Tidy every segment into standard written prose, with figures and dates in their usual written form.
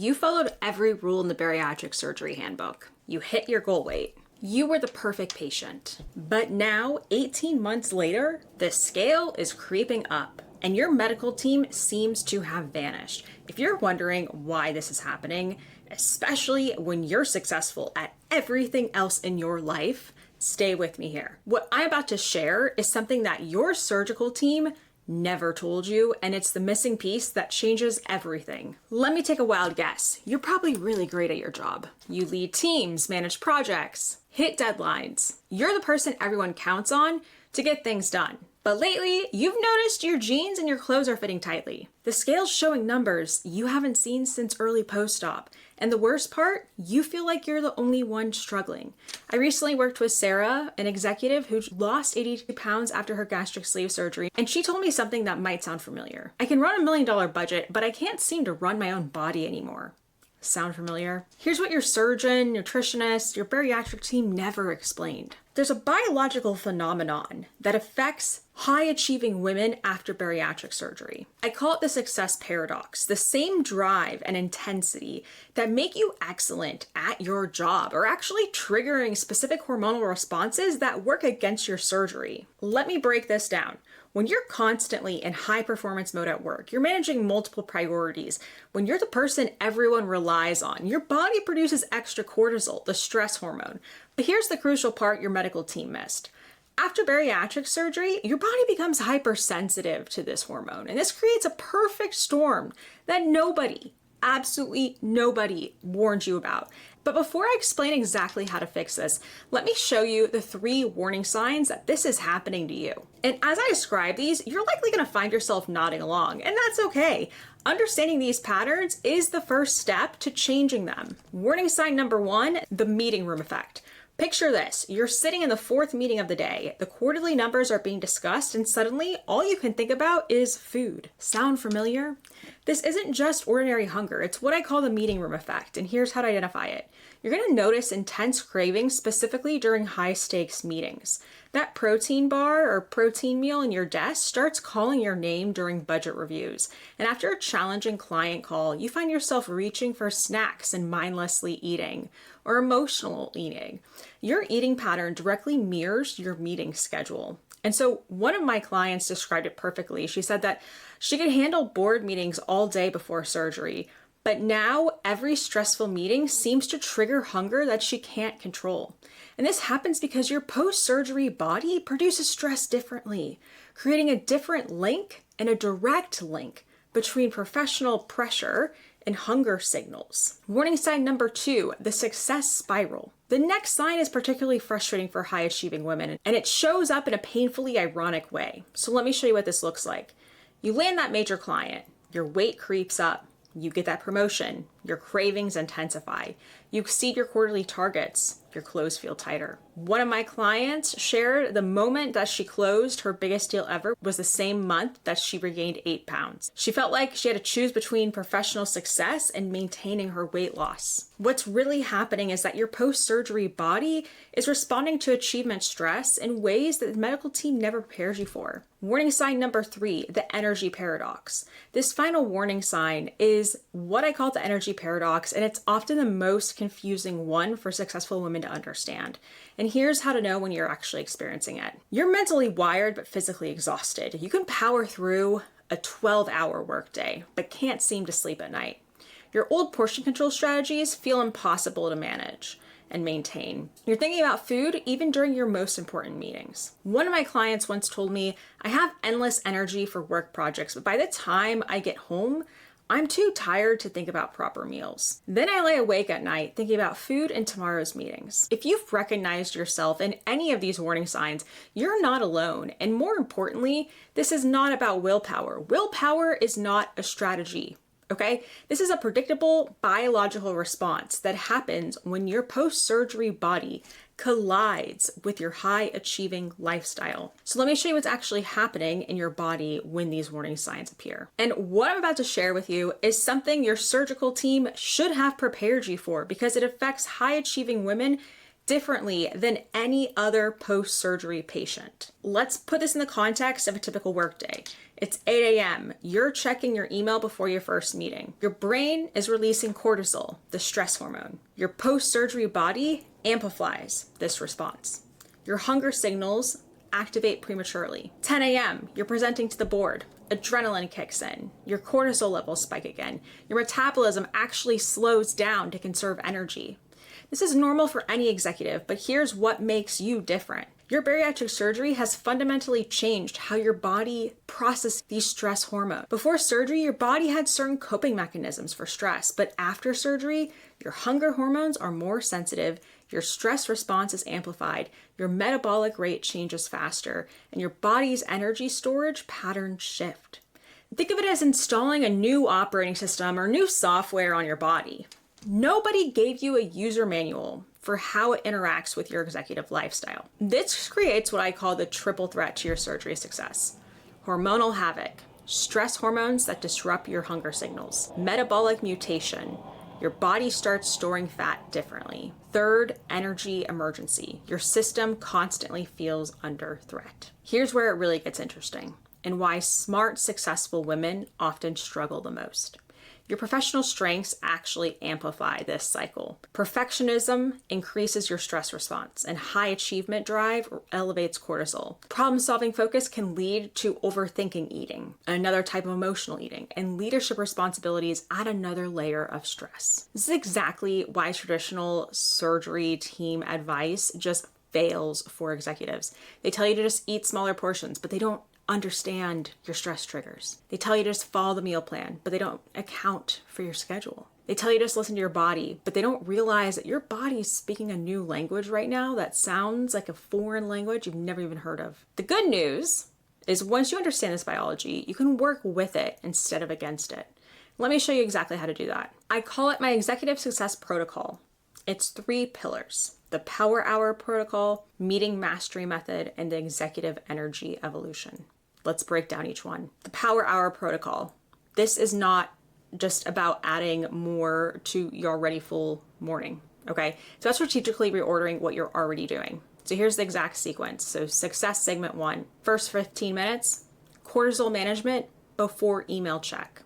You followed every rule in the bariatric surgery handbook. You hit your goal weight. You were the perfect patient. But now, 18 months later, the scale is creeping up and your medical team seems to have vanished. If you're wondering why this is happening, especially when you're successful at everything else in your life, stay with me here. What I'm about to share is something that your surgical team never told you, and it's the missing piece that changes everything. Let me take a wild guess. You're probably really great at your job. You lead teams, manage projects, hit deadlines. You're the person everyone counts on to get things done. But lately, you've noticed your jeans and your clothes are fitting tightly. The scale's showing numbers you haven't seen since early post-op. And the worst part, you feel like you're the only one struggling. I recently worked with Sarah, an executive who lost 82 pounds after her gastric sleeve surgery, and she told me something that might sound familiar. I can run $1 million budget, but I can't seem to run my own body anymore. Sound familiar? Here's what your surgeon, nutritionist, your bariatric team never explained. There's a biological phenomenon that affects high-achieving women after bariatric surgery. I call it the success paradox, the same drive and intensity that make you excellent at your job are actually triggering specific hormonal responses that work against your surgery. Let me break this down. When you're constantly in high performance mode at work, you're managing multiple priorities. When you're the person everyone relies on, your body produces extra cortisol, the stress hormone. But here's the crucial part your medical team missed. After bariatric surgery, your body becomes hypersensitive to this hormone, and this creates a perfect storm that nobody, absolutely nobody, warned you about. But before I explain exactly how to fix this, let me show you the 3 warning signs that this is happening to you. And as I describe these, you're likely going to find yourself nodding along, and that's okay. Understanding these patterns is the first step to changing them. Warning sign number 1, the meeting room effect. Picture this, you're sitting in the 4th meeting of the day, the quarterly numbers are being discussed, and suddenly all you can think about is food. Sound familiar? This isn't just ordinary hunger, it's what I call the meeting room effect, and here's how to identify it. You're going to notice intense cravings specifically during high stakes meetings. That protein bar or protein meal in your desk starts calling your name during budget reviews. And after a challenging client call, you find yourself reaching for snacks and mindlessly eating or emotional eating. Your eating pattern directly mirrors your meeting schedule. And so one of my clients described it perfectly. She said that she could handle board meetings all day before surgery, but now every stressful meeting seems to trigger hunger that she can't control. And this happens because your post-surgery body produces stress differently, creating a different link and a direct link between professional pressure and hunger signals. Warning sign number 2, the success spiral. The next sign is particularly frustrating for high-achieving women, and it shows up in a painfully ironic way. So let me show you what this looks like. You land that major client, your weight creeps up, you get that promotion, your cravings intensify, you exceed your quarterly targets, your clothes feel tighter. One of my clients shared the moment that she closed her biggest deal ever was the same month that she regained 8 pounds. She felt like she had to choose between professional success and maintaining her weight loss. What's really happening is that your post-surgery body is responding to achievement stress in ways that the medical team never prepares you for. Warning sign number 3, the energy paradox. This final warning sign is what I call the energy paradox, and it's often the most confusing one for successful women to understand. And here's how to know when you're actually experiencing it. You're mentally wired but physically exhausted. You can power through a 12-hour workday, but can't seem to sleep at night. Your old portion control strategies feel impossible to manage and maintain. You're thinking about food even during your most important meetings. One of my clients once told me, I have endless energy for work projects, but by the time I get home, I'm too tired to think about proper meals. Then I lay awake at night thinking about food and tomorrow's meetings. If you've recognized yourself in any of these warning signs, you're not alone. And more importantly, this is not about willpower. Willpower is not a strategy. Okay? This is a predictable biological response that happens when your post-surgery body collides with your high-achieving lifestyle. So let me show you what's actually happening in your body when these warning signs appear. And what I'm about to share with you is something your surgical team should have prepared you for because it affects high-achieving women differently than any other post-surgery patient. Let's put this in the context of a typical workday. It's 8 a.m. You're checking your email before your first meeting. Your brain is releasing cortisol, the stress hormone. Your post-surgery body amplifies this response. Your hunger signals activate prematurely. 10 a.m., you're presenting to the board. Adrenaline kicks in. Your cortisol levels spike again. Your metabolism actually slows down to conserve energy. This is normal for any executive, but here's what makes you different. Your bariatric surgery has fundamentally changed how your body processes these stress hormones. Before surgery, your body had certain coping mechanisms for stress, but after surgery, your hunger hormones are more sensitive, your stress response is amplified, your metabolic rate changes faster, and your body's energy storage patterns shift. Think of it as installing a new operating system or new software on your body. Nobody gave you a user manual for how it interacts with your executive lifestyle. This creates what I call the triple threat to your surgery success. Hormonal havoc, stress hormones that disrupt your hunger signals, metabolic mutation, your body starts storing fat differently. Third, energy emergency. Your system constantly feels under threat. Here's where it really gets interesting and why smart, successful women often struggle the most. Your professional strengths actually amplify this cycle. Perfectionism increases your stress response, and high achievement drive elevates cortisol. Problem-solving focus can lead to overthinking eating, another type of emotional eating, and leadership responsibilities add another layer of stress. This is exactly why traditional surgery team advice just fails for executives. They tell you to just eat smaller portions, but they don't understand your stress triggers. They tell you to just follow the meal plan, but they don't account for your schedule. They tell you to just listen to your body, but they don't realize that your body's speaking a new language right now that sounds like a foreign language you've never even heard of. The good news is once you understand this biology, you can work with it instead of against it. Let me show you exactly how to do that. I call it my executive success protocol. It's 3 pillars: the Power Hour protocol, meeting mastery method, and the executive energy evolution. Let's break down each one. The Power Hour protocol. This is not just about adding more to your already full morning, okay? So that's strategically reordering what you're already doing. So here's the exact sequence. So success segment 1, first 15 minutes, cortisol management before email check.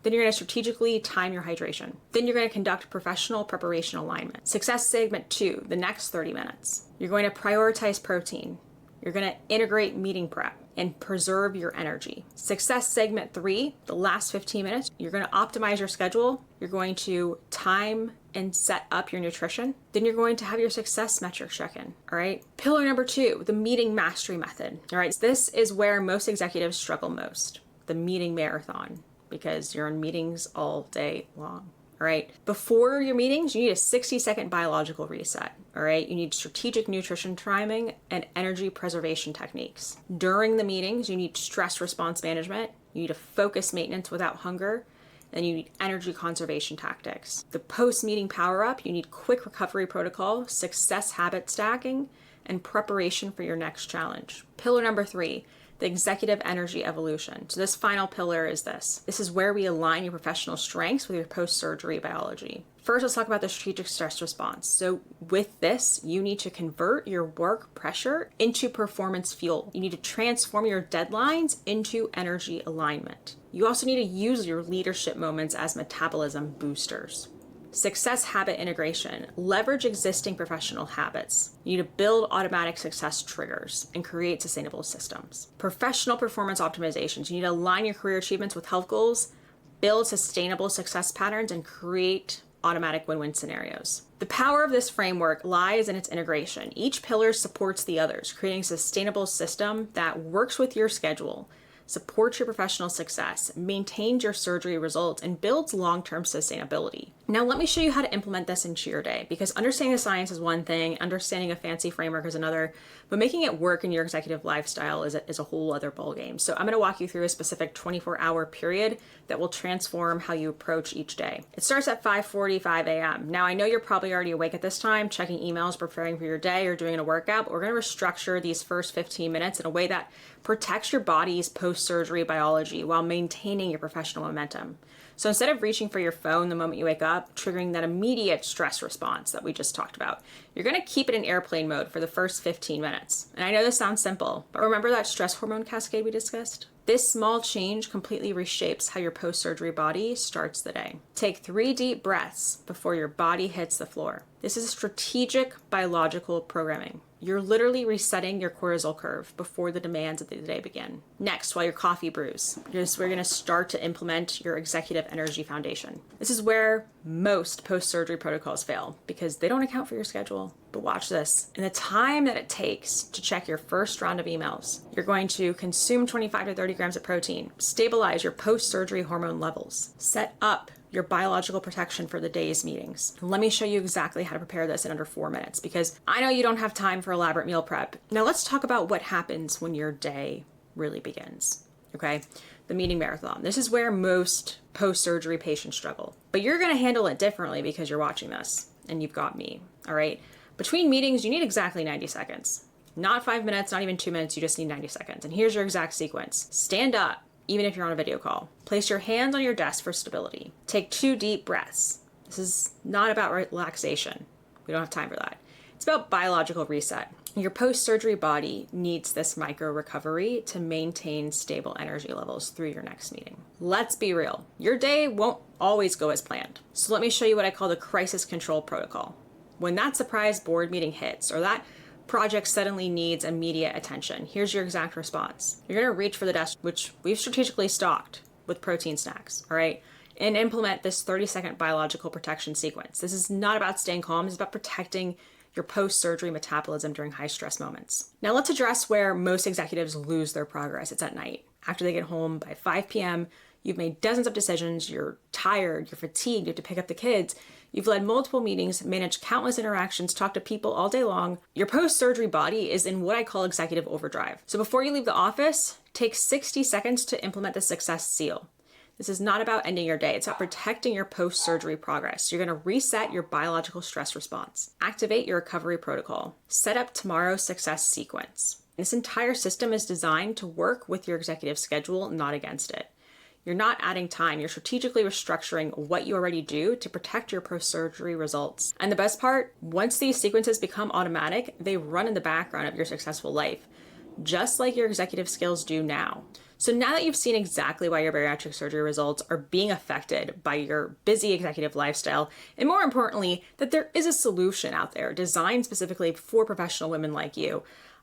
Then you're going to strategically time your hydration. Then you're going to conduct professional preparation alignment. Success segment 2, the next 30 minutes. You're going to prioritize protein. You're going to integrate meeting prep and preserve your energy. Success segment 3, the last 15 minutes, you're going to optimize your schedule. You're going to time and set up your nutrition. Then you're going to have your success metrics check-in, all right? Pillar number 2, the meeting mastery method, all right? This is where most executives struggle most, the meeting marathon, because you're in meetings all day long. All right. Before your meetings, you need a 60-second biological reset. All right. You need strategic nutrition timing and energy preservation techniques. During the meetings, you need stress response management. You need a focus maintenance without hunger. And you need energy conservation tactics. The post-meeting power-up, you need quick recovery protocol, success habit stacking, and preparation for your next challenge. Pillar number 3, the executive energy evolution. So this final pillar is this. This is where we align your professional strengths with your post-surgery biology. First, let's talk about the strategic stress response. So with this, you need to convert your work pressure into performance fuel. You need to transform your deadlines into energy alignment. You also need to use your leadership moments as metabolism boosters. Success habit integration. Leverage existing professional habits. You need to build automatic success triggers and create sustainable systems. Professional performance optimizations. You need to align your career achievements with health goals, build sustainable success patterns, and create automatic win-win scenarios. The power of this framework lies in its integration. Each pillar supports the others, creating a sustainable system that works with your schedule, supports your professional success, maintains your surgery results, and builds long-term sustainability. Now, let me show you how to implement this into your day, because understanding the science is one thing, understanding a fancy framework is another, but making it work in your executive lifestyle is a whole other ballgame. So I'm going to walk you through a specific 24-hour period that will transform how you approach each day. It starts at 5:45 a.m. Now, I know you're probably already awake at this time, checking emails, preparing for your day, or doing a workout, but we're going to restructure these first 15 minutes in a way that protects your body's post-surgery biology while maintaining your professional momentum. So instead of reaching for your phone the moment you wake up, triggering that immediate stress response that we just talked about, you're going to keep it in airplane mode for the first 15 minutes. And I know this sounds simple, but remember that stress hormone cascade we discussed? This small change completely reshapes how your post-surgery body starts the day. Take 3 deep breaths before your body hits the floor. This is strategic biological programming. You're literally resetting your cortisol curve before the demands of the day begin. Next, while your coffee brews, we're going to start to implement your executive energy foundation. This is where most post-surgery protocols fail because they don't account for your schedule. But watch this. In the time that it takes to check your first round of emails, you're going to consume 25 to 30 grams of protein, stabilize your post-surgery hormone levels, set up your biological protection for the day's meetings. Let me show you exactly how to prepare this in under 4 minutes because I know you don't have time for elaborate meal prep. Now let's talk about what happens when your day really begins, okay? The meeting marathon. This is where most post-surgery patients struggle, but you're gonna handle it differently because you're watching this and you've got me, all right? Between meetings, you need exactly 90 seconds. Not 5 minutes, not even 2 minutes, you just need 90 seconds. And here's your exact sequence. Stand up, even if you're on a video call. Place your hands on your desk for stability. Take 2 deep breaths. This is not about relaxation. We don't have time for that. It's about biological reset. Your post-surgery body needs this micro recovery to maintain stable energy levels through your next meeting. Let's be real. Your day won't always go as planned. So let me show you what I call the crisis control protocol. When that surprise board meeting hits or that project suddenly needs immediate attention, here's your exact response. You're gonna reach for the desk, which we've strategically stocked with protein snacks, all right? And implement this 30-second biological protection sequence. This is not about staying calm, it's about protecting your post-surgery metabolism during high-stress moments. Now let's address where most executives lose their progress. It's at night. After they get home by 5 p.m., you've made dozens of decisions, you're tired, you're fatigued, you have to pick up the kids, you've led multiple meetings, managed countless interactions, talked to people all day long. Your post-surgery body is in what I call executive overdrive. So before you leave the office, take 60 seconds to implement the success seal. This is not about ending your day. It's about protecting your post-surgery progress. You're going to reset your biological stress response, activate your recovery protocol, set up tomorrow's success sequence. This entire system is designed to work with your executive schedule, not against it. You're not adding time. You're strategically restructuring what you already do to protect your post-surgery results. And the best part, once these sequences become automatic, they run in the background of your successful life, just like your executive skills do now. So now that you've seen exactly why your bariatric surgery results are being affected by your busy executive lifestyle, and more importantly, that there is a solution out there designed specifically for professional women like you,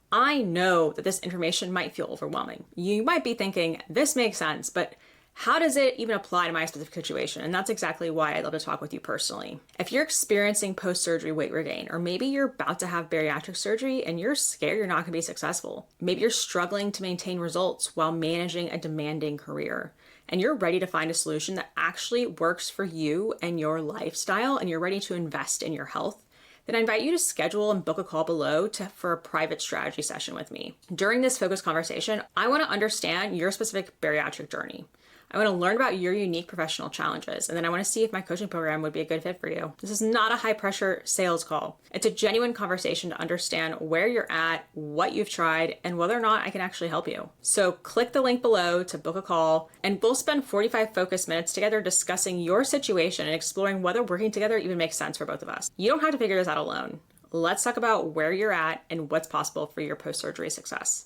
I know that this information might feel overwhelming. You might be thinking, this makes sense, but how does it even apply to my specific situation? And that's exactly why I'd love to talk with you personally. If you're experiencing post-surgery weight regain, or maybe you're about to have bariatric surgery and you're scared you're not gonna be successful, maybe you're struggling to maintain results while managing a demanding career, and you're ready to find a solution that actually works for you and your lifestyle, and you're ready to invest in your health, then I invite you to schedule and book a call below for a private strategy session with me. During this focused conversation, I wanna understand your specific bariatric journey. I want to learn about your unique professional challenges, and then I want to see if my coaching program would be a good fit for you. This is not a high-pressure sales call. It's a genuine conversation to understand where you're at, what you've tried, and whether or not I can actually help you. So click the link below to book a call, and we'll spend 45 focused minutes together discussing your situation and exploring whether working together even makes sense for both of us. You don't have to figure this out alone. Let's talk about where you're at and what's possible for your post-surgery success.